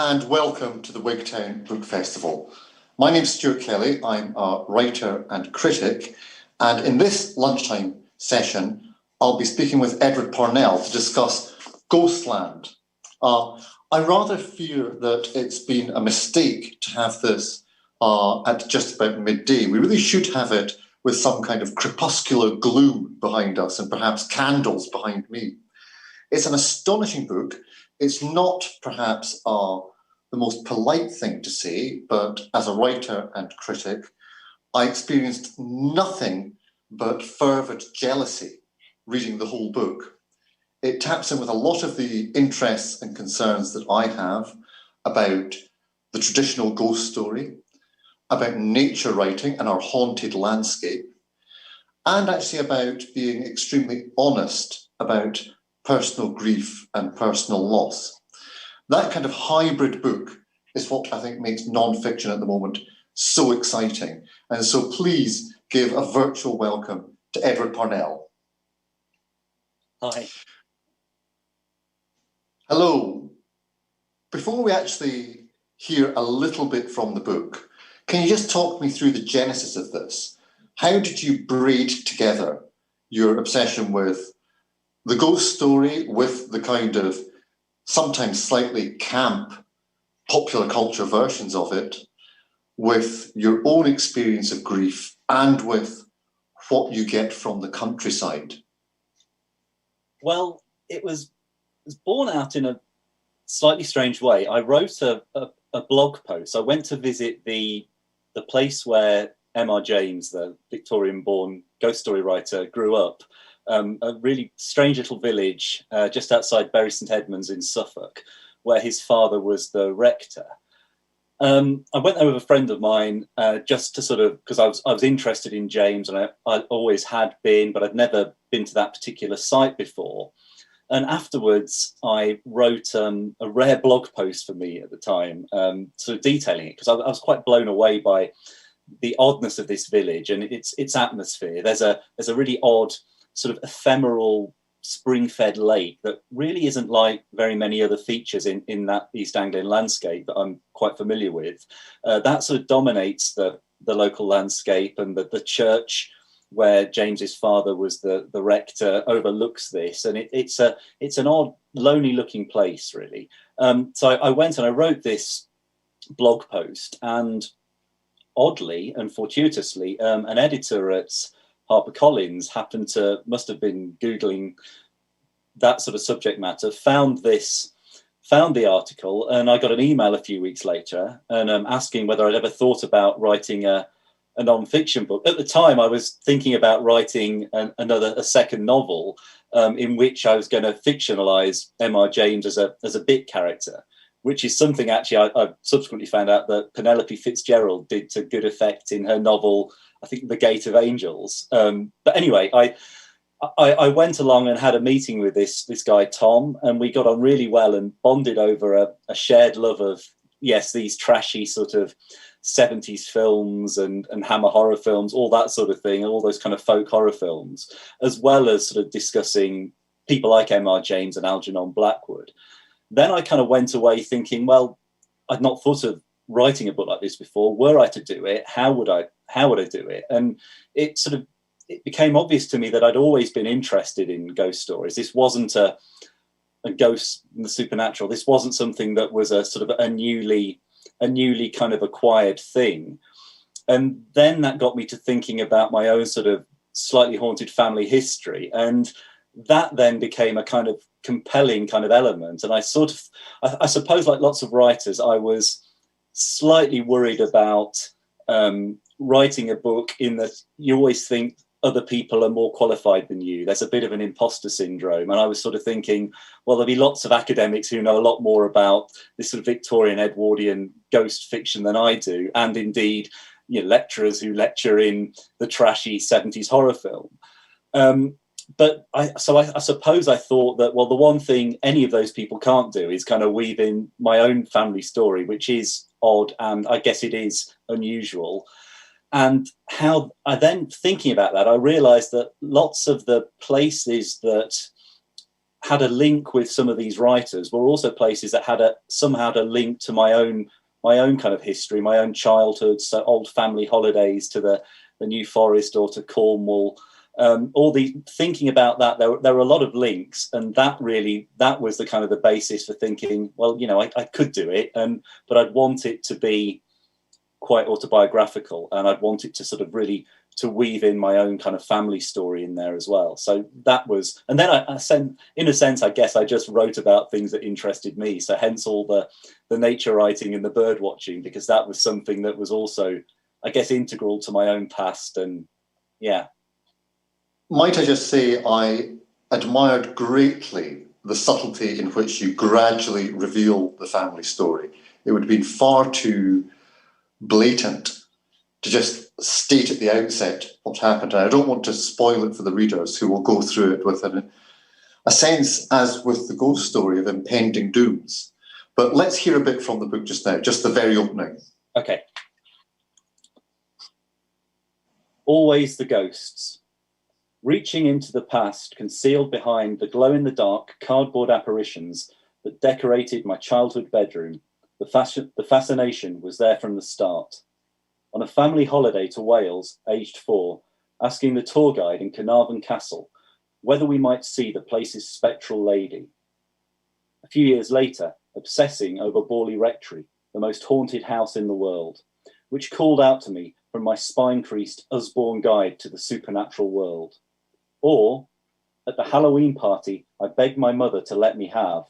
and welcome to the Wigtown Book Festival. My name's Stuart Kelly, I'm a writer and critic, and in this lunchtime session I'll be speaking with Edward Parnell to discuss Ghostland. I rather fear that it's been a mistake to have this at just about midday. We really should have it with some kind of crepuscular gloom behind us and perhaps candles behind me. It's an astonishing book. It's not perhaps the most polite thing to say, but as a writer and critic, I experienced nothing but fervent jealousy reading the whole book. It taps in with a lot of the interests and concerns that I have about the traditional ghost story, about nature writing and our haunted landscape, and actually about being extremely honest about personal grief and personal loss. That kind of hybrid book is what I think makes non-fiction at the moment so exciting. And so please give a virtual welcome to Edward Parnell. Hi. Hello. Before we actually hear a little bit from the book, can you just talk me through the genesis of this? How did you braid together your obsession with the ghost story with the kind of sometimes slightly camp popular culture versions of it, with your own experience of grief and with what you get from the countryside? Well, it was born out in a slightly strange way. I wrote a blog post. I went to visit the place where M.R. James, the Victorian-born ghost story writer, grew up, a really strange little village just outside Bury St Edmunds in Suffolk, where his father was the rector. I went there with a friend of mine just to sort of, because I was interested in James, and I always had been, but I'd never been to that particular site before. And afterwards, I wrote a rare blog post for me at the time, sort of detailing it, because I was quite blown away by the oddness of this village and its atmosphere. There's a really odd sort of ephemeral spring-fed lake that really isn't like very many other features in that East Anglian landscape that I'm quite familiar with. That sort of dominates the local landscape, and the church where James's father was the rector overlooks this, and it's an odd, lonely-looking place, really. So I went and I wrote this blog post, and oddly and fortuitously, an editor at HarperCollins must have been Googling that sort of subject matter, found the article, and I got an email a few weeks later and asking whether I'd ever thought about writing a non-fiction book. At the time, I was thinking about writing a second novel in which I was going to fictionalize M.R. James as a bit character, which is something actually I subsequently found out that Penelope Fitzgerald did to good effect in her novel, I think, The Gate of Angels. But anyway, I went along and had a meeting with this guy, Tom, and we got on really well and bonded over a shared love of, yes, these trashy sort of 70s films and Hammer horror films, all that sort of thing, all those kind of folk horror films, as well as sort of discussing people like M.R. James and Algernon Blackwood. Then I kind of went away thinking, well, I'd not thought of writing a book like this before. Were I to do it, how would I do it? And it became obvious to me that I'd always been interested in ghost stories. This wasn't a ghost in the supernatural. This wasn't something that was a sort of a newly kind of acquired thing. And then that got me to thinking about my own sort of slightly haunted family history. And that then became a kind of compelling kind of element. And I suppose, like lots of writers, I was slightly worried about writing a book in that you always think other people are more qualified than you. There's a bit of an imposter syndrome. And I was sort of thinking, well, there'll be lots of academics who know a lot more about this sort of Victorian Edwardian ghost fiction than I do. And indeed, lecturers who lecture in the trashy 70s horror film. But I suppose I thought that, well, the one thing any of those people can't do is kind of weave in my own family story, which is odd, and I guess it is unusual. And how I then, thinking about that, I realized that lots of the places that had a link with some of these writers were also places that had somehow had a link to my own kind of history, my own childhood, so old family holidays to the New Forest or to Cornwall. All the thinking about that, there were a lot of links, and that was the kind of the basis for thinking, well, I could do it, but I'd want it to be quite autobiographical, and I'd want it to sort of really to weave in my own kind of family story in there as well. So that was, and then I in a sense, I guess I just wrote about things that interested me. So hence all the nature writing and the bird watching, because that was something that was also, I guess, integral to my own past. And yeah. Might I just say I admired greatly the subtlety in which you gradually reveal the family story. It would have been far too blatant to just state at the outset what happened. And I don't want to spoil it for the readers who will go through it with a sense, as with the ghost story, of impending dooms. But let's hear a bit from the book just now, just the very opening. Okay. Always the ghosts. Reaching into the past, concealed behind the glow-in-the-dark cardboard apparitions that decorated my childhood bedroom, the fascination was there from the start. On a family holiday to Wales, aged 4, asking the tour guide in Carnarvon Castle whether we might see the place's spectral lady. A few years later, obsessing over Borley Rectory, the most haunted house in the world, which called out to me from my spine-creased Usborne guide to the supernatural world. Or, at the Halloween party I begged my mother to let me have,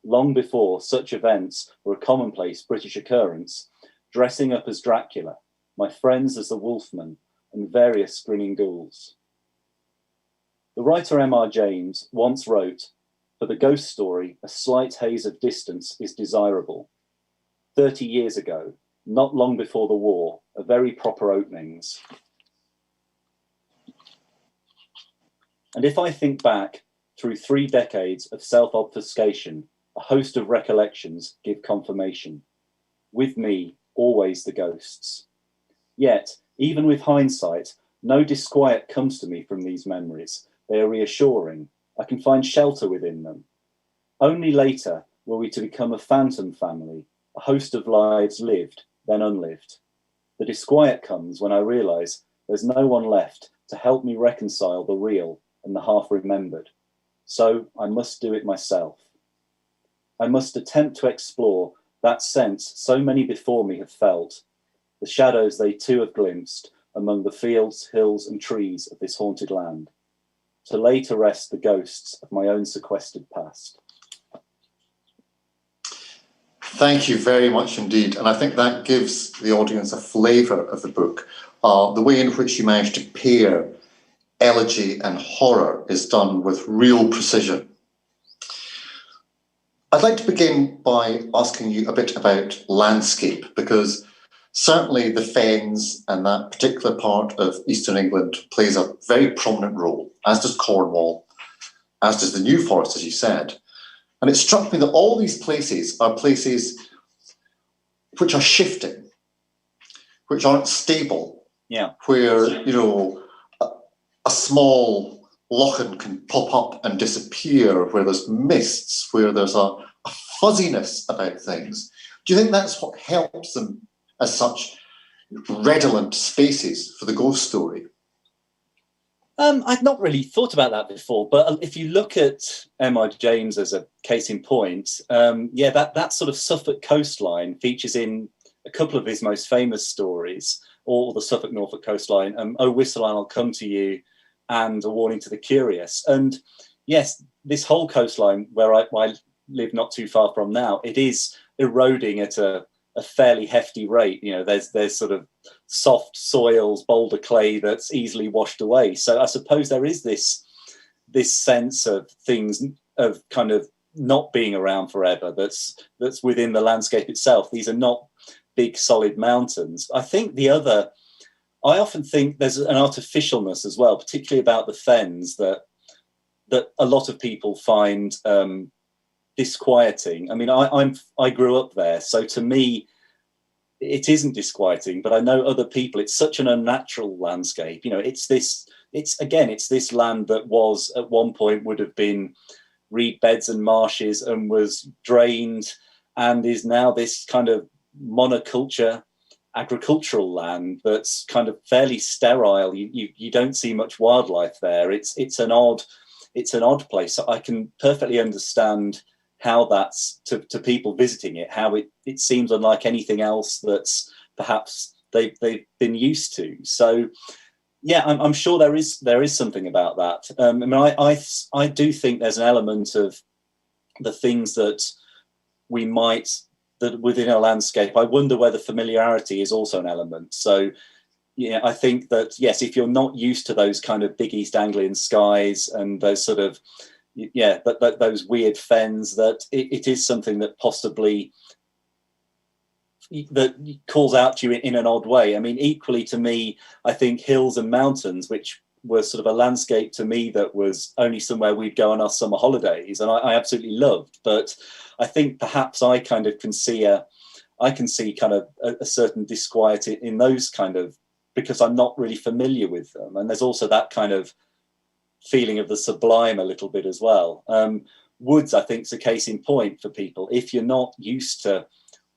long before such events were a commonplace British occurrence, dressing up as Dracula, my friends as the Wolfman, and various grinning ghouls. The writer M.R. James once wrote, "For the ghost story, a slight haze of distance is desirable. 30 years ago, not long before the war, a very proper openings." And if I think back through 3 decades of self-obfuscation, a host of recollections give confirmation. With me, always the ghosts. Yet, even with hindsight, no disquiet comes to me from these memories. They are reassuring. I can find shelter within them. Only later were we to become a phantom family, a host of lives lived, then unlived. The disquiet comes when I realise there's no one left to help me reconcile the real and the half-remembered. So I must do it myself. I must attempt to explore that sense so many before me have felt, the shadows they too have glimpsed among the fields, hills and trees of this haunted land, to lay to rest the ghosts of my own sequestered past. Thank you very much indeed. And I think that gives the audience a flavour of the book. The way in which you manage to pair elegy and horror is done with real precision. I'd like to begin by asking you a bit about landscape, because certainly the Fens and that particular part of Eastern England plays a very prominent role, as does Cornwall, as does the New Forest, as you said. And it struck me that all these places are places which are shifting, which aren't stable, where, a small lochen can pop up and disappear, where there's mists, where there's a fuzziness about things. Do you think that's what helps them as such redolent spaces for the ghost story? I'd not really thought about that before, but if you look at M.R. James as a case in point, that sort of Suffolk coastline features in a couple of his most famous stories, or the Suffolk-Norfolk coastline, "Oh Whistle and I'll Come to You," and "A Warning to the Curious." And yes, this whole coastline where I live not too far from now, it is eroding at a fairly hefty rate. There's sort of soft soils, boulder clay that's easily washed away. So I suppose there is this sense of things of kind of not being around forever that's within the landscape itself. These are not big solid mountains. I often think there's an artificialness as well, particularly about the Fens, that a lot of people find disquieting. I mean, I grew up there, so to me, it isn't disquieting. But I know other people. It's such an unnatural landscape. It's this land that was at one point would have been reed beds and marshes and was drained and is now this kind of monoculture agricultural land that's kind of fairly sterile. You don't see much wildlife there. It's an odd place. So I can perfectly understand how that's to people visiting it, how it seems unlike anything else that's perhaps they've been used to. So yeah, I'm sure there is something about that. I mean, I do think there's an element of the things that that within a landscape. I wonder whether familiarity is also an element. So yeah, I think that yes, if you're not used to those kind of big East Anglian skies and those sort of but those weird fens, that it is something that possibly that calls out to you in an odd way. I mean, equally to me, I think hills and mountains, which were sort of a landscape to me that was only somewhere we'd go on our summer holidays, and I absolutely loved. But I think perhaps I kind of can see kind of a certain disquiet in those kind of, because I'm not really familiar with them. And there's also that kind of feeling of the sublime a little bit as well. Woods, I think, is a case in point for people. If you're not used to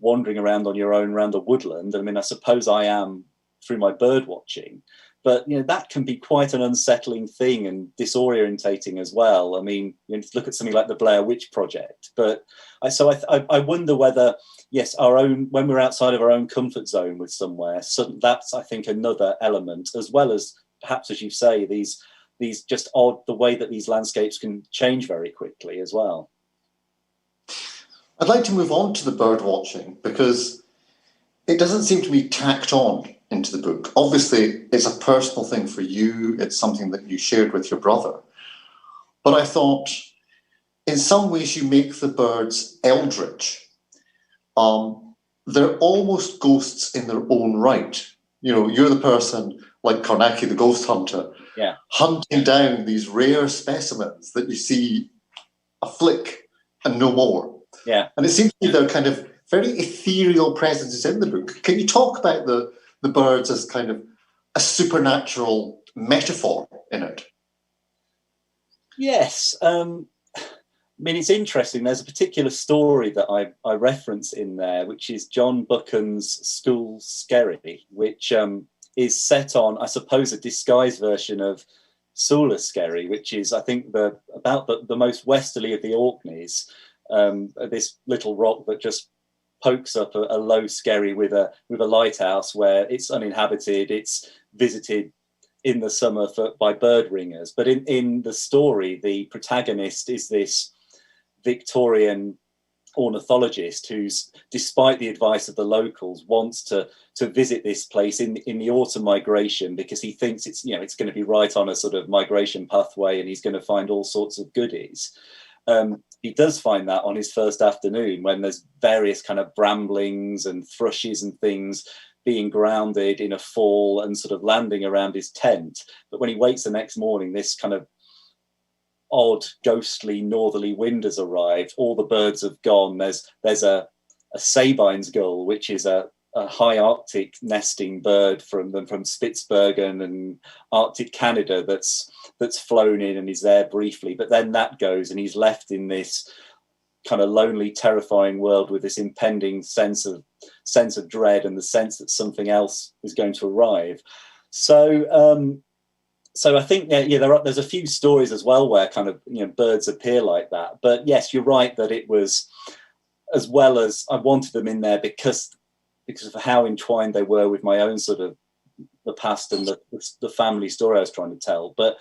wandering around on your own around a woodland, I mean, I suppose I am through my bird watching, but that can be quite an unsettling thing and disorientating as well. I mean, look at something like the Blair Witch Project. But I wonder whether, yes, when we're outside of our own comfort zone with somewhere, so that's, I think, another element, as well as perhaps, as you say, these just odd, the way that these landscapes can change very quickly as well. I'd like to move on to the bird watching, because it doesn't seem to be tacked on into the book. Obviously, it's a personal thing for you. It's something that you shared with your brother. But I thought, in some ways, you make the birds eldritch. They're almost ghosts in their own right. You're the person, like Carnacki, the ghost hunter, hunting down these rare specimens that you see a flick and no more. Yeah. And it seems to me they're kind of very ethereal presences in the book. Can you talk about the birds as kind of a supernatural metaphor in it? Yes. I mean, it's interesting. There's a particular story that I reference in there, which is John Buchan's School Skerry, which is set on, I suppose, a disguised version of Sula Skerry, which is, I think, about the most westerly of the Orkneys. This little rock that just pokes up a low skerry with a lighthouse where it's uninhabited. It's visited in the summer by bird ringers. But in the story, the protagonist is this Victorian ornithologist who's, despite the advice of the locals, wants to visit this place in the autumn migration, because he thinks it's going to be right on a sort of migration pathway and he's going to find all sorts of goodies. He does find that on his first afternoon, when there's various kind of bramblings and thrushes and things being grounded in a fall and sort of landing around his tent. But when he wakes the next morning, this kind of odd, ghostly, northerly wind has arrived. All the birds have gone. There's a Sabine's gull, which is a high Arctic nesting bird from Spitsbergen and Arctic Canada that's flown in and is there briefly, but then that goes and he's left in this kind of lonely, terrifying world with this impending sense of dread and the sense that something else is going to arrive. So I think there's a few stories as well where kind of birds appear like that. But yes, you're right that it was, as well as I wanted them in there because of how entwined they were with my own sort of the past and the family story I was trying to tell. But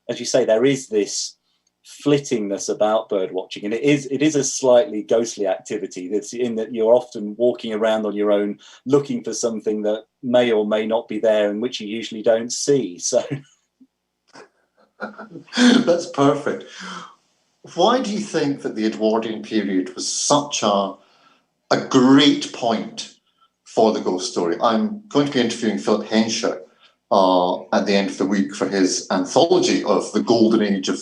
as you say, there is this flittingness about bird watching, and it is a slightly ghostly activity. That's in that you're often walking around on your own, looking for something that may or may not be there, and which you usually don't see. So that's perfect. Why do you think that the Edwardian period was such a great point for the ghost story? I'm going to be interviewing Philip Hensher at the end of the week for his anthology of the golden age of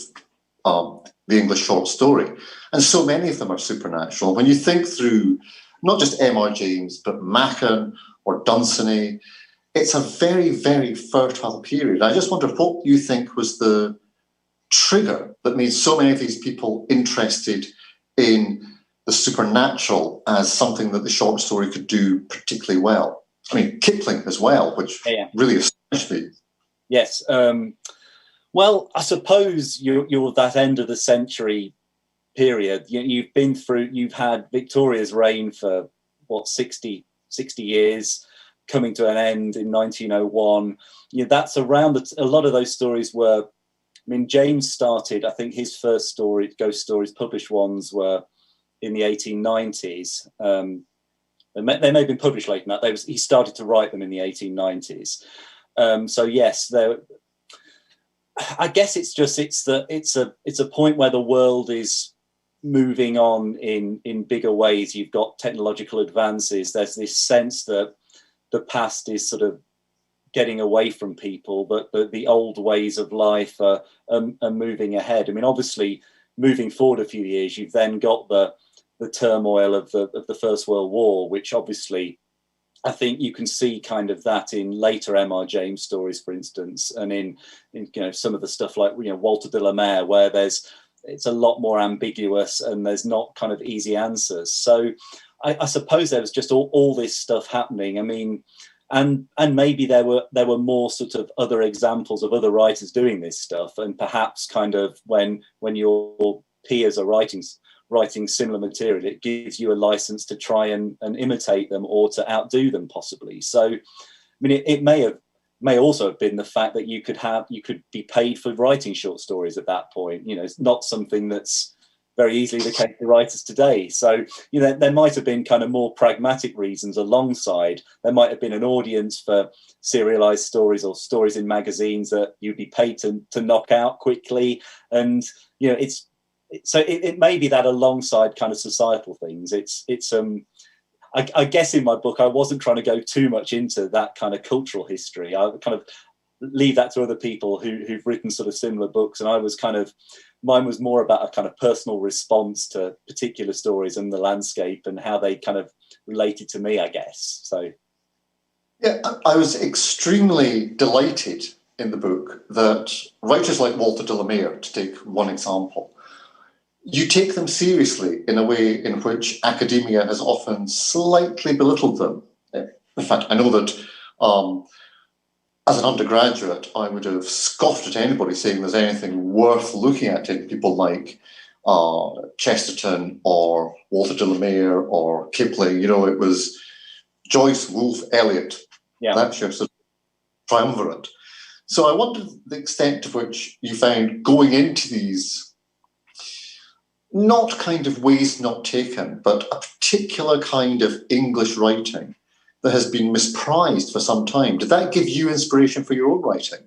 the English short story. And so many of them are supernatural. When you think through not just M.R. James, but Machen or Dunsany, it's a very, very fertile period. I just wonder what you think was the trigger that made so many of these people interested in the supernatural as something that the short story could do particularly well? I mean, Kipling as well, which really astonished me. Yes. Well, I suppose you're that end of the century period. You've had Victoria's reign for, 60 years, coming to an end in 1901. That's around a lot of those stories were, I mean, James started, I think his first ghost stories, published ones, were in the 1890s. They may have been published later than that. He started to write them in the 1890s. So yes, I guess it's a point where the world is moving on in bigger ways. You've got technological advances. There's this sense that the past is sort of getting away from people, but the old ways of life are moving ahead. I mean, obviously, moving forward a few years, you've then got the turmoil of the First World War, which obviously I think you can see kind of that in later M.R. James stories, for instance, and in some of the stuff like Walter de la Mare, where it's a lot more ambiguous and there's not kind of easy answers. So I suppose there was just all this stuff happening. I mean, and maybe there were more sort of other examples of other writers doing this stuff, and perhaps kind of when your peers are writing similar material, it gives you a license to try and imitate them or to outdo them, possibly. So, I mean, it may also have been the fact that you could be paid for writing short stories at that point. It's not something that's very easily the case for writers today. So, there might have been kind of more pragmatic reasons alongside. There might have been an audience for serialized stories or stories in magazines that you'd be paid to knock out quickly. And, it may be that alongside kind of societal things. I guess in my book, I wasn't trying to go too much into that kind of cultural history. I kind of leave that to other people who've written sort of similar books. And mine was more about a kind of personal response to particular stories and the landscape and how they kind of related to me, I guess. So, yeah, I was extremely delighted in the book that writers like Walter de la Mare, to take one example, you take them seriously in a way in which academia has often slightly belittled them. In fact, I know that as an undergraduate, I would have scoffed at anybody saying there's anything worth looking at in people like Chesterton or Walter de la Mare or Kipling. It was Joyce, Woolf, Eliot. Yeah. That's your sort of triumvirate. So I wondered the extent to which you found going into these not kind of ways not taken, but a particular kind of English writing that has been misprized for some time. Did that give you inspiration for your own writing?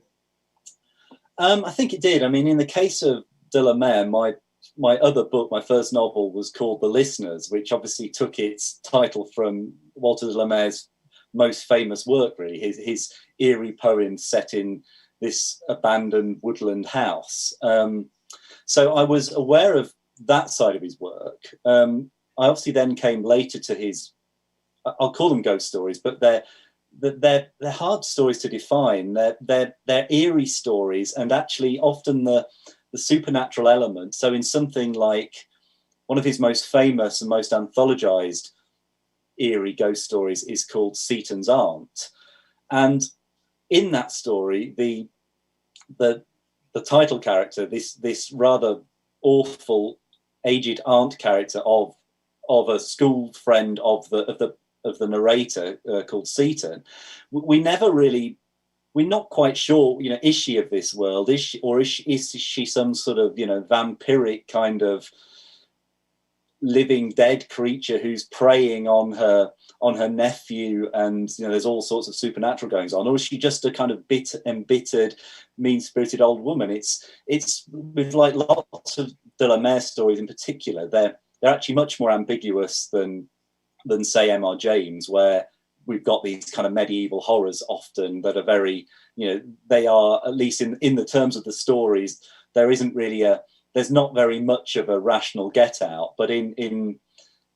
I think it did. I mean, in the case of de la Mare, my other book, my first novel, was called The Listeners, which obviously took its title from Walter de la Mare's most famous work, really, his eerie poems set in this abandoned woodland house. So I was aware of that side of his work. I obviously then came later to his, I'll call them ghost stories, but they're hard stories to define. They're eerie stories, and actually often the supernatural element. So in something like one of his most famous and most anthologized eerie ghost stories is called Seton's Aunt, and in that story, the title character, this rather awful aged aunt character of a school friend of the narrator called Seton, we're not quite sure, is she of this world? Is she some sort of, vampiric kind of living dead creature who's preying on her nephew, and there's all sorts of supernatural goings on, or is she just a kind of embittered, mean-spirited old woman? It's with like lots of de la Mare stories in particular, they're actually much more ambiguous than say M.R. James, where we've got these kind of medieval horrors often that are very, they are, at least in the terms of the stories, there's not very much of a rational get out. But in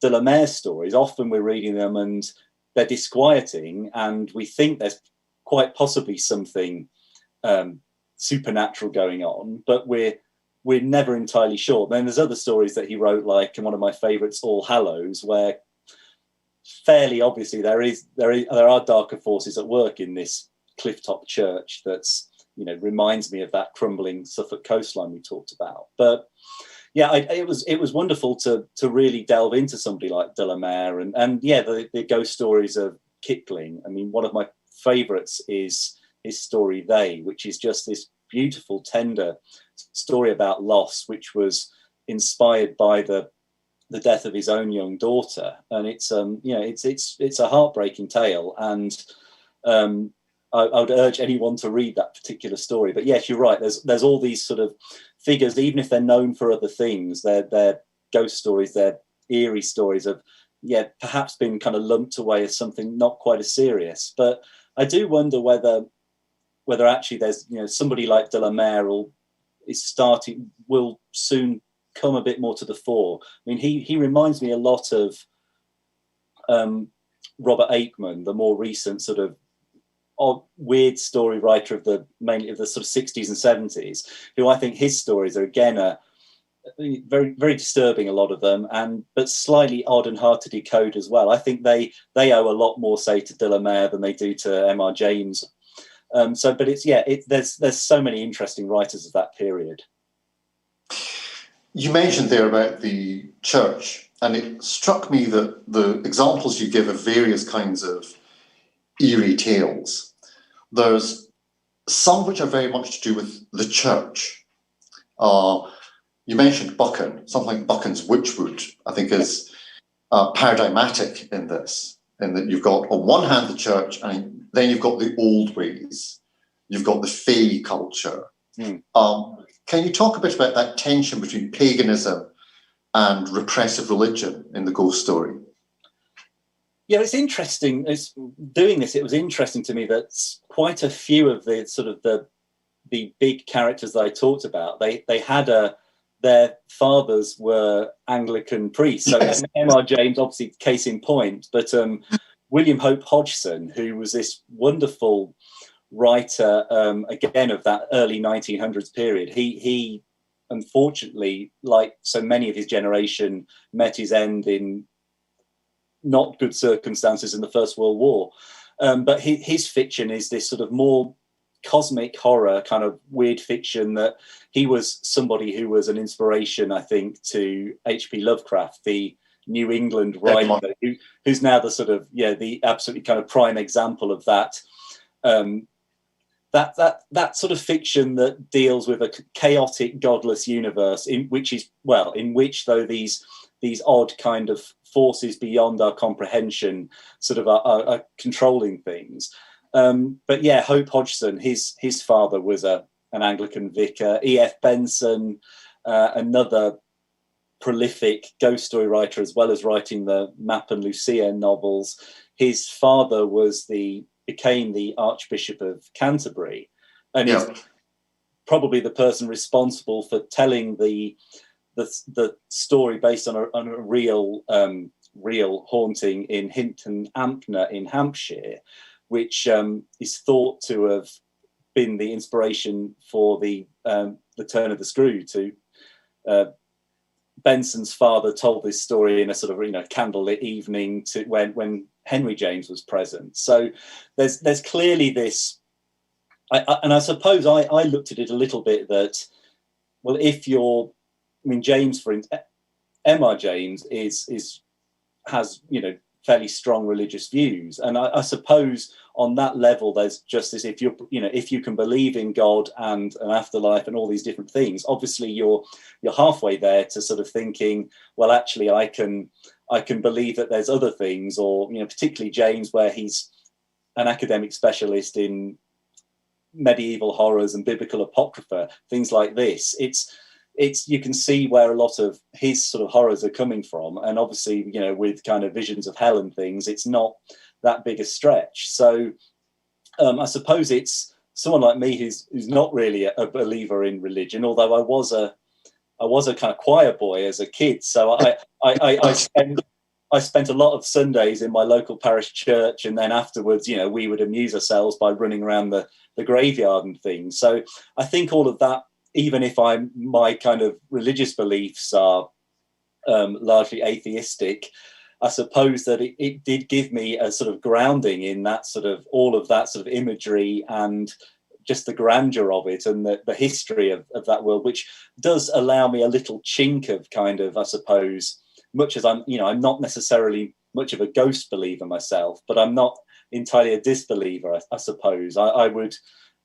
de la Mare stories, often we're reading them and they're disquieting, and we think there's quite possibly something supernatural going on, but we're we're never entirely sure. Then there's other stories that he wrote, like, and one of my favourites, All Hallows, where fairly obviously there are darker forces at work in this clifftop church that's, you know, reminds me of that crumbling Suffolk coastline we talked about. But yeah, it was wonderful to really delve into somebody like de la Mare and yeah, the ghost stories of Kipling. I mean, one of my favourites is his story They, which is just this beautiful, tender story about loss, which was inspired by the death of his own young daughter. And it's it's a heartbreaking tale, and I would urge anyone to read that particular story. But yes, you're right, there's all these sort of figures, even if they're known for other things, they're ghost stories, they're eerie stories of perhaps been kind of lumped away as something not quite as serious. But I do wonder whether actually there's, you know, somebody like de la Mare will soon come a bit more to the fore. I mean, he reminds me a lot of Robert Aikman, the more recent sort of weird story writer mainly of the sort of 60s and 70s, who I think his stories are again very, very disturbing, a lot of them, but slightly odd and hard to decode as well. I think they owe a lot more, say, to de la Mare than they do to M.R. James. But there's so many interesting writers of that period. You mentioned there about the church, and it struck me that the examples you give of various kinds of eerie tales, there's some which are very much to do with the church. You mentioned Buchan. Something like Buchan's Witchwood, I think, is paradigmatic in this, in that you've got on one hand the church, and then you've got the old ways. You've got the Fey culture. Can you talk a bit about that tension between paganism and repressive religion in the ghost story? Yeah, it's interesting. It was interesting to me that quite a few of the sort of the big characters that I talked about, they had their fathers were Anglican priests. So yes. M.R. James, obviously, case in point, but William Hope Hodgson, who was this wonderful writer, again, of that early 1900s period, he unfortunately, like so many of his generation, met his end in not good circumstances in the First World War. But his fiction is this sort of more cosmic horror kind of weird fiction, that he was somebody who was an inspiration, I think, to H.P. Lovecraft, the New England writer, who's now the sort of, the absolutely kind of prime example of that. That sort of fiction that deals with a chaotic, godless universe in which though these odd kind of forces beyond our comprehension sort of are controlling things. But yeah, Hope Hodgson, his father was an Anglican vicar. E.F. Benson, another prolific ghost story writer, as well as writing the Map and Lucia novels. His father became the Archbishop of Canterbury, and is probably the person responsible for telling the story based on a real haunting in Hinton Ampner in Hampshire, which is thought to have been the inspiration for the turn of the screw. Benson's father told this story in a sort of candlelit evening to when Henry James was present. So there's clearly this, and I suppose I looked at it a little bit that, well, James, for instance, M.R. James has fairly strong religious views, and I suppose on that level there's just this, if you can believe in God and an afterlife and all these different things, obviously you're halfway there to sort of thinking, well, actually I can believe that there's other things, or particularly James, where he's an academic specialist in medieval horrors and biblical apocrypha, things like this. It's you can see where a lot of his sort of horrors are coming from, and obviously with kind of visions of hell and things, it's not that big a stretch. So I suppose it's someone like me who's not really a believer in religion, although I was a kind of choir boy as a kid. So I spent a lot of Sundays in my local parish church, and then afterwards, we would amuse ourselves by running around the graveyard and things. So I think all of that even if my kind of religious beliefs are largely atheistic, I suppose that it did give me a sort of grounding in that sort of all of that sort of imagery and just the grandeur of it and the history of that world, which does allow me a little chink of kind of, I suppose, much as I'm not necessarily much of a ghost believer myself, but I'm not entirely a disbeliever, I suppose. I would, a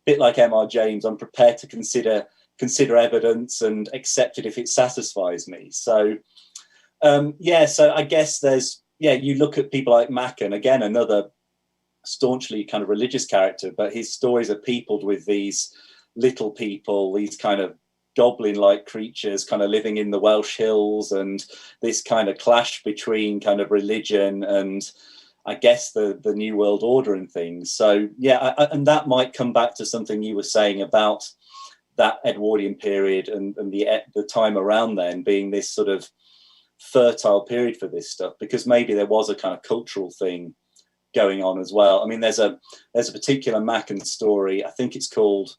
bit like M.R. James, I'm prepared to consider evidence and accept it if it satisfies me. So, so I guess you look at people like Machen, again, another staunchly kind of religious character, but his stories are peopled with these little people, these kind of goblin-like creatures kind of living in the Welsh hills, and this kind of clash between kind of religion and I guess the New World Order and things. So and that might come back to something you were saying about that Edwardian period and the time around then being this sort of fertile period for this stuff, because maybe there was a kind of cultural thing going on as well. I mean, there's a particular Machen story, I think it's called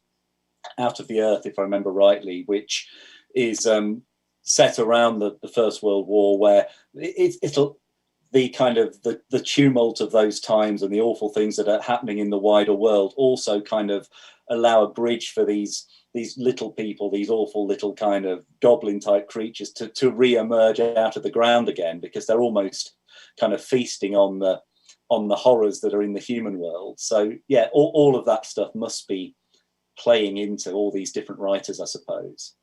Out of the Earth, if I remember rightly, which is set around the First World War, where it'll the kind of the tumult of those times and the awful things that are happening in the wider world also kind of allow a bridge for these little people, these awful little kind of goblin type creatures to re-emerge out of the ground again, because they're almost kind of feasting on the horrors that are in the human world. So yeah, all of that stuff must be playing into all these different writers, I suppose.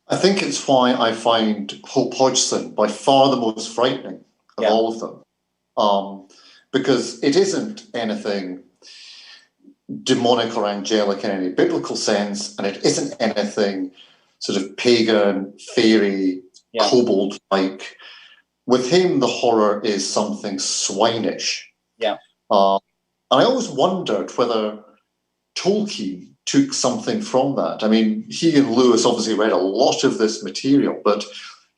I think it's why I find Hope Hodgson by far the most frightening of all of them, because it isn't anything demonic or angelic in any biblical sense, and it isn't anything sort of pagan, fairy, kobold-like. With him, the horror is something swinish. Yeah. And I always wondered whether Tolkien took something from that. I mean, he and Lewis obviously read a lot of this material, but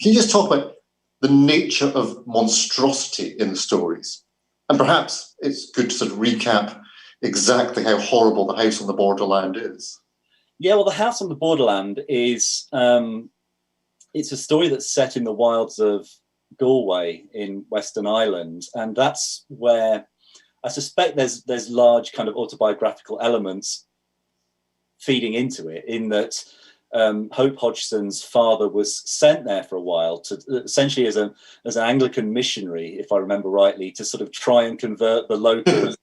can you just talk about the nature of monstrosity in the stories? And perhaps it's good to sort of recap exactly how horrible the house on the Borderland is. Yeah, well, the house on the Borderland is it's a story that's set in the wilds of Galway in Western Ireland, and that's where I suspect there's large kind of autobiographical elements feeding into it, in that Hope Hodgson's father was sent there for a while to essentially as an Anglican missionary, if I remember rightly, to sort of try and convert the local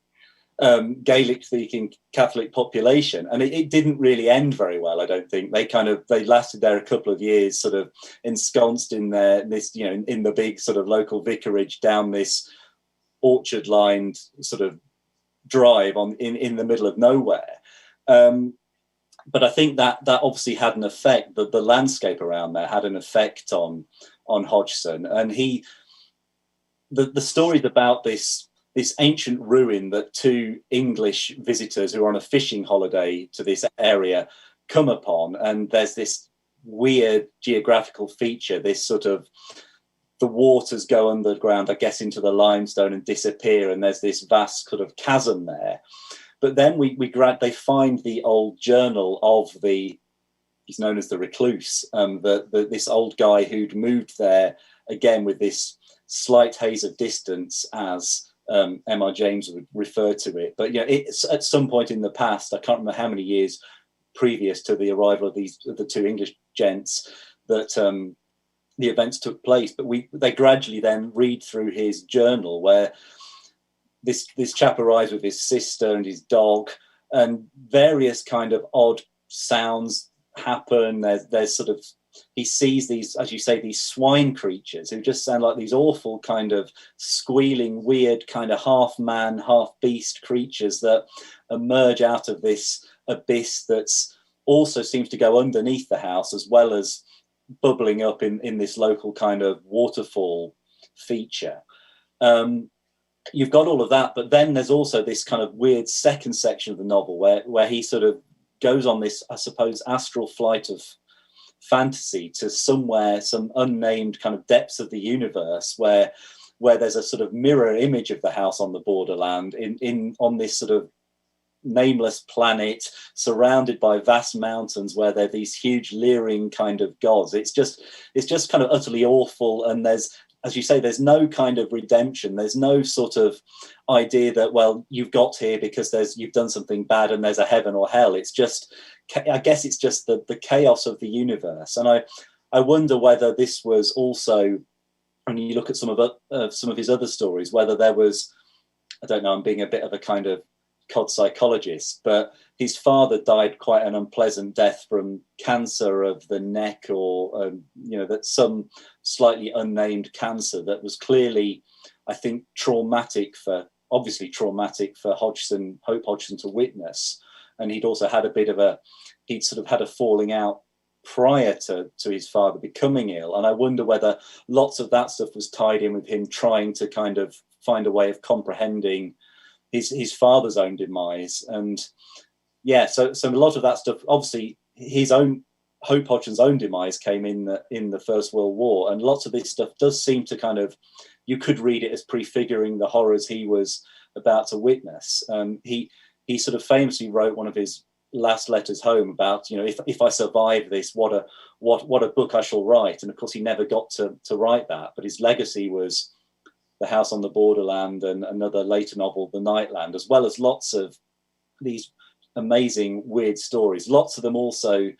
Gaelic-speaking Catholic population, and it didn't really end very well. I don't think they lasted there a couple of years, sort of ensconced in in the big sort of local vicarage down this orchard-lined sort of drive in the middle of nowhere. But I think that obviously had an effect. That the landscape around there had an effect on Hodgson, and the stories about this ancient ruin that two English visitors who are on a fishing holiday to this area come upon, and there's this weird geographical feature, this sort of the waters go underground, I guess, into the limestone and disappear, and there's this vast sort of chasm there. But then they find the old journal of he's known as the Recluse, this old guy who'd moved there, again with this slight haze of distance, as M.R. James would refer to it. But it's at some point in the past, I can't remember how many years previous to the arrival of the two English gents, that the events took place. But they gradually then read through his journal, where this chap arrives with his sister and his dog, and various kind of odd sounds happen. There's sort of, he sees these, as you say, these swine creatures who just sound like these awful kind of squealing, weird kind of half man, half beast creatures that emerge out of this abyss that's also seems to go underneath the house, as well as bubbling up in this local kind of waterfall feature. You've got all of that, but then there's also this kind of weird second section of the novel where he sort of goes on this, I suppose, astral flight of fantasy to somewhere, some unnamed kind of depths of the universe, where there's a sort of mirror image of the house on the Borderland on this sort of nameless planet surrounded by vast mountains where there are these huge leering kind of gods. It's just kind of utterly awful. And there's, as you say, there's no kind of redemption. There's no sort of idea that, well, you've got here because you've done something bad and there's a heaven or hell. It's just, I guess it's just the chaos of the universe. And I wonder whether this was also, when you look at some of his other stories, whether there was, I don't know, I'm being a bit of a kind of cod psychologist, but his father died quite an unpleasant death from cancer of the neck, or that some slightly unnamed cancer that was clearly, I think, obviously traumatic for Hope Hodgson to witness. And he'd also had he'd sort of had a falling out prior to his father becoming ill. And I wonder whether lots of that stuff was tied in with him trying to kind of find a way of comprehending his father's own demise. And yeah, so a lot of that stuff, obviously his own, Hope Hodgson's own demise came in the First World War, and lots of this stuff does seem to kind of, you could read it as prefiguring the horrors he was about to witness. He sort of famously wrote one of his last letters home about, if I survive this, what a book I shall write. And of course he never got to write that, but his legacy was The House on the Borderland and another later novel, The Nightland, as well as lots of these amazing weird stories, lots of them also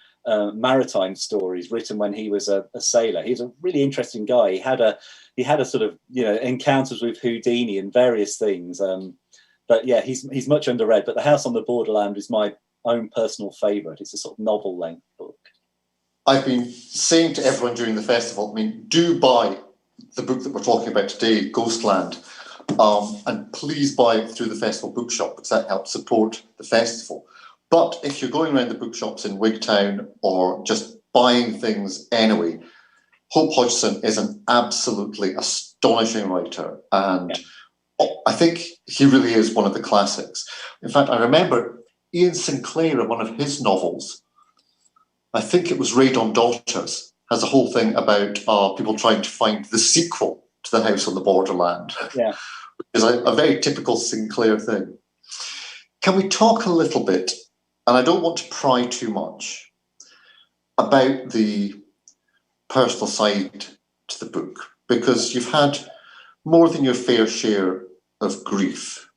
maritime stories written when he was a sailor. He was a really interesting guy. He had a sort of encounters with Houdini and various things, but yeah, he's much underread. But The House on the Borderland is my own personal favorite. It's a sort of novel length book. I've been saying to everyone during the festival, do buy the book that we're talking about today, Ghostland, and please buy it through the festival bookshop, because that helps support the festival. But if you're going around the bookshops in Wigtown or just buying things anyway, Hope Hodgson is an absolutely astonishing writer, and I think he really is one of the classics. In fact, I remember Ian Sinclair, in one of his novels, I think it was Raid on Daughters, has a whole thing about people trying to find the sequel to The House on the Borderland. Yeah. Which is a very typical Sinclair thing. Can we talk a little bit, and I don't want to pry too much, about the personal side to the book, because you've had more than your fair share of grief.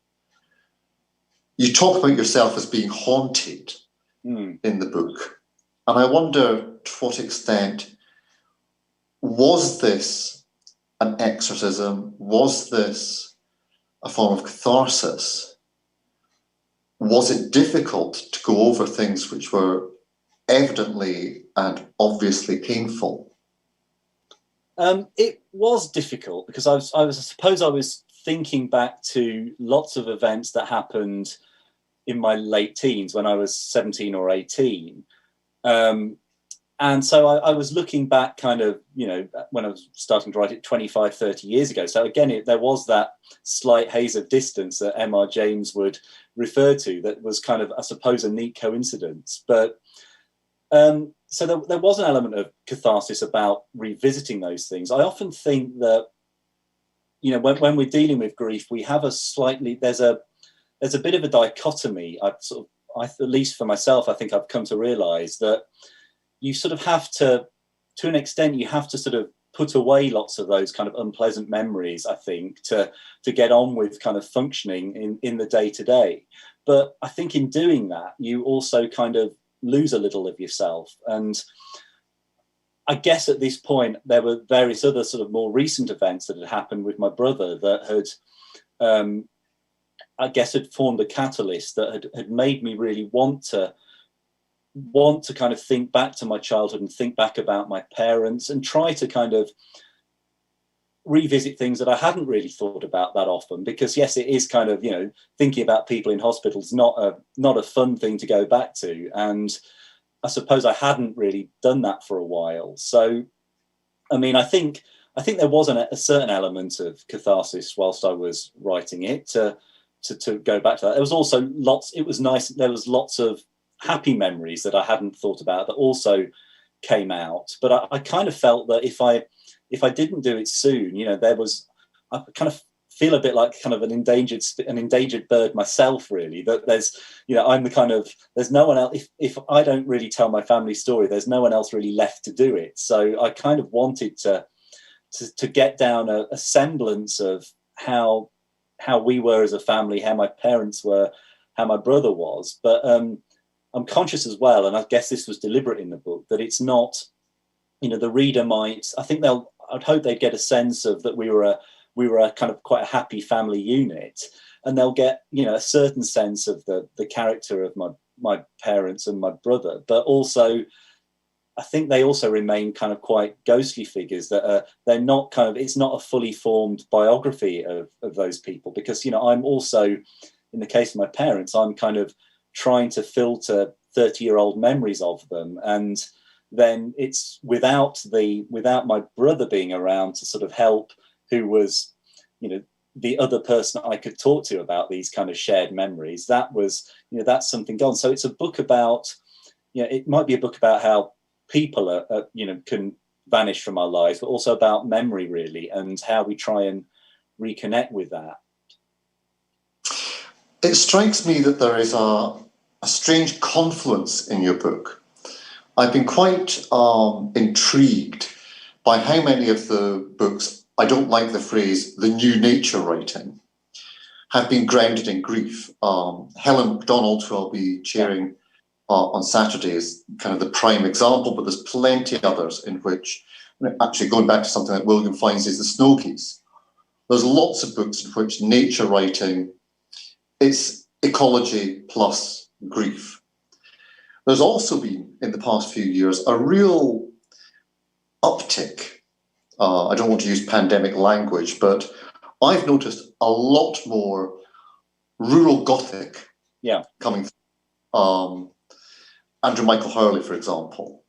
You talk about yourself as being haunted in the book, and I wonder to what extent was this an exorcism? Was this a form of catharsis? Was it difficult to go over things which were evidently and obviously painful? It was difficult because I suppose I was thinking back to lots of events that happened in my late teens when I was 17 or 18. And so I was looking back kind of, when I was starting to write it 25, 30 years ago. So again, there was that slight haze of distance that M.R. James would refer to that was kind of, I suppose, a neat coincidence. But so there was an element of catharsis about revisiting those things. I often think that, when we're dealing with grief, we have there's a bit of a dichotomy. At least for myself, I think I've come to realize that you sort of have to an extent, you have to sort of put away lots of those kind of unpleasant memories, I think, to get on with kind of functioning in the day to day. But I think in doing that, you also kind of lose a little of yourself. And I guess at this point, there were various other sort of more recent events that had happened with my brother that had, I guess, had formed a catalyst that had made me really want to kind of think back to my childhood and think back about my parents and try to kind of revisit things that I hadn't really thought about that often. Because yes, it is kind of, thinking about people in hospitals, not a fun thing to go back to. And I suppose I hadn't really done that for a while. So, I think there was a certain element of catharsis whilst I was writing it to go back to that. There was also it was nice. There was lots of happy memories that I hadn't thought about that also came out. But I kind of felt that if I didn't do it soon, I kind of feel a bit like kind of an endangered bird myself, really, that there's, I'm the kind of, there's no one else, if I don't really tell my family story, there's no one else really left to do it. So I kind of wanted to get down a semblance of how we were as a family, how my parents were, how my brother was. But I'm conscious as well, and I guess this was deliberate in the book, that it's not, the reader might, I'd hope they'd get a sense of that we were a kind of quite a happy family unit, and they'll get, a certain sense of the character of my parents and my brother. But also, I think they also remain kind of quite ghostly figures, that they're not kind of, it's not a fully formed biography of those people, because, I'm also, in the case of my parents, I'm kind of trying to filter 30-year-old memories of them. And then it's without my brother being around to sort of help, who was, the other person I could talk to about these kind of shared memories. That was, that's something gone. So it's a book about, it might be a book about how people are, can vanish from our lives, but also about memory, really, and how we try and reconnect with that. It strikes me that there is a strange confluence in your book. I've been quite intrigued by how many of the books, I don't like the phrase, the new nature writing, have been grounded in grief. Helen MacDonald, who I'll be chairing on Saturday, is kind of the prime example, but there's plenty others in which, actually going back to something that William finds is the Snow Geese. There's lots of books in which nature writing, it's ecology plus grief. There's also been, in the past few years, a real uptick. I don't want to use pandemic language, but I've noticed a lot more rural Gothic coming through. Andrew Michael Hurley, for example.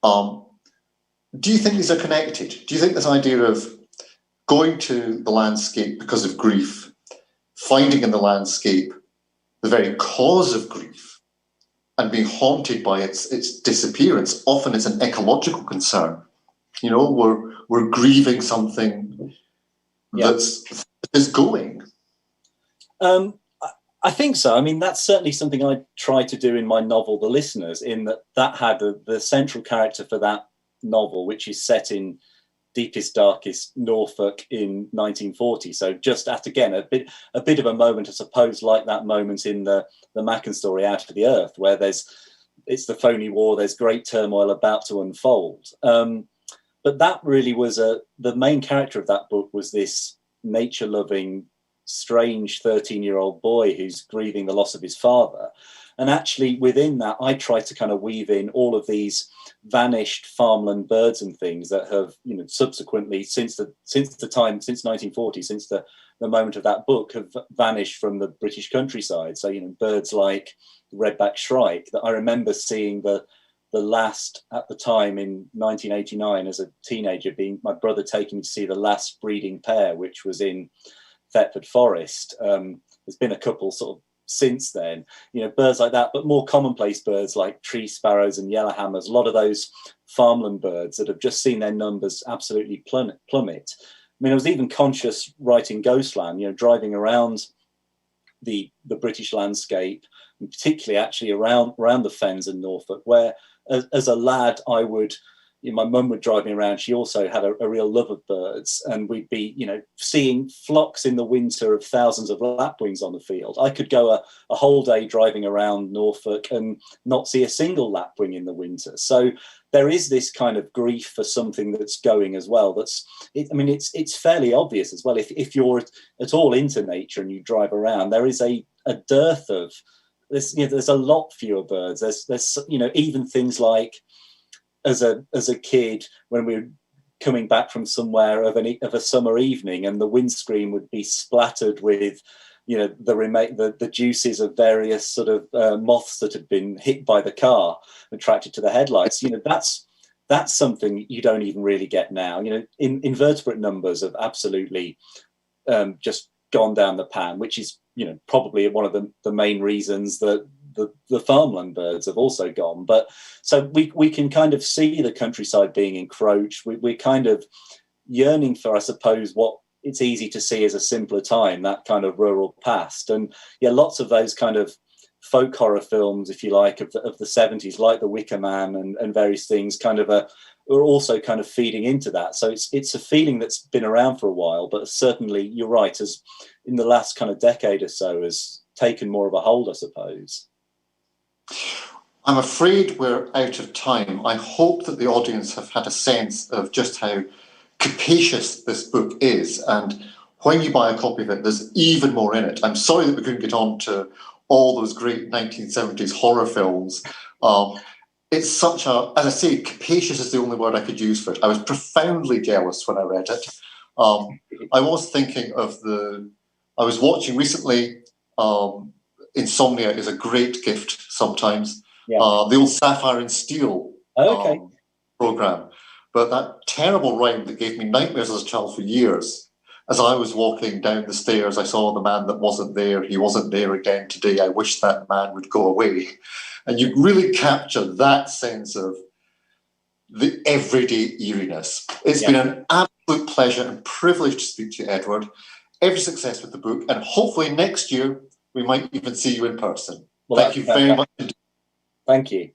Do you think these are connected? Do you think this idea of going to the landscape because of grief, finding in the landscape the very cause of grief, and being haunted by its disappearance? Often it's an ecological concern. We're grieving something that is going. I think so. I mean, that's certainly something I try to do in my novel, The Listeners, in that had the central character for that novel, which is set in deepest, darkest Norfolk in 1940. So just at, again, a bit of a moment, I suppose, like that moment in the Mackin story, Out of the Earth, where it's the phony war, there's great turmoil about to unfold. But that really was the main character of that book was this nature-loving, strange 13-year-old boy who's grieving the loss of his father. And actually within that, I tried to kind of weave in all of these vanished farmland birds and things that have, subsequently since 1940, since the moment of that book, have vanished from the British countryside. So, birds like the redback shrike that I remember seeing the last, at the time in 1989 as a teenager, being my brother taking me to see the last breeding pair, which was in Thetford Forest. There's been a couple sort of since then, birds like that, but more commonplace birds like tree sparrows and yellowhammers, a lot of those farmland birds that have just seen their numbers absolutely plummet. I mean, I was even conscious writing Ghostland, driving around the British landscape, and particularly actually around the fens in Norfolk, where as a lad I would, my mum would drive me around. She also had a real love of birds, and we'd be, seeing flocks in the winter of thousands of lapwings on the field. I could go a whole day driving around Norfolk and not see a single lapwing in the winter. So there is this kind of grief for something that's going as well. It's fairly obvious as well. If you're at all into nature and you drive around, there is a dearth of there's a lot fewer birds. There's even things like, as a kid, when we were coming back from somewhere of a summer evening, and the windscreen would be splattered with, the juices of various sort of moths that had been hit by the car, attracted to the headlights. That's something you don't even really get now. Invertebrate numbers have absolutely just gone down the pan, which is probably one of the main reasons that the farmland birds have also gone. But so we can kind of see the countryside being encroached. We're kind of yearning for, I suppose, what it's easy to see as a simpler time, that kind of rural past. And yeah, lots of those kind of folk horror films, if you like, of the 70s, like The Wicker Man and various things, kind of are also kind of feeding into that. So it's a feeling that's been around for a while, but certainly, you're right, as in the last kind of decade or so, has taken more of a hold, I suppose. I'm afraid we're out of time. I hope that the audience have had a sense of just how capacious this book is, and when you buy a copy of it, there's even more in it. I'm sorry that we couldn't get on to all those great 1970s horror films. It's such a, as I say, capacious is the only word I could use for it. I was profoundly jealous when I read it. I was thinking of I was watching recently, Insomnia is a great gift sometimes. Yeah. The old Sapphire and Steel program. But that terrible rhyme that gave me nightmares as a child for years. As I was walking down the stairs, I saw the man that wasn't there. He wasn't there again today. I wish that man would go away. And you really capture that sense of the everyday eeriness. It's been an absolute pleasure and privilege to speak to you, Edward. Every success with the book. And hopefully next year, we might even see you in person. Well, thank you very much. Thank you.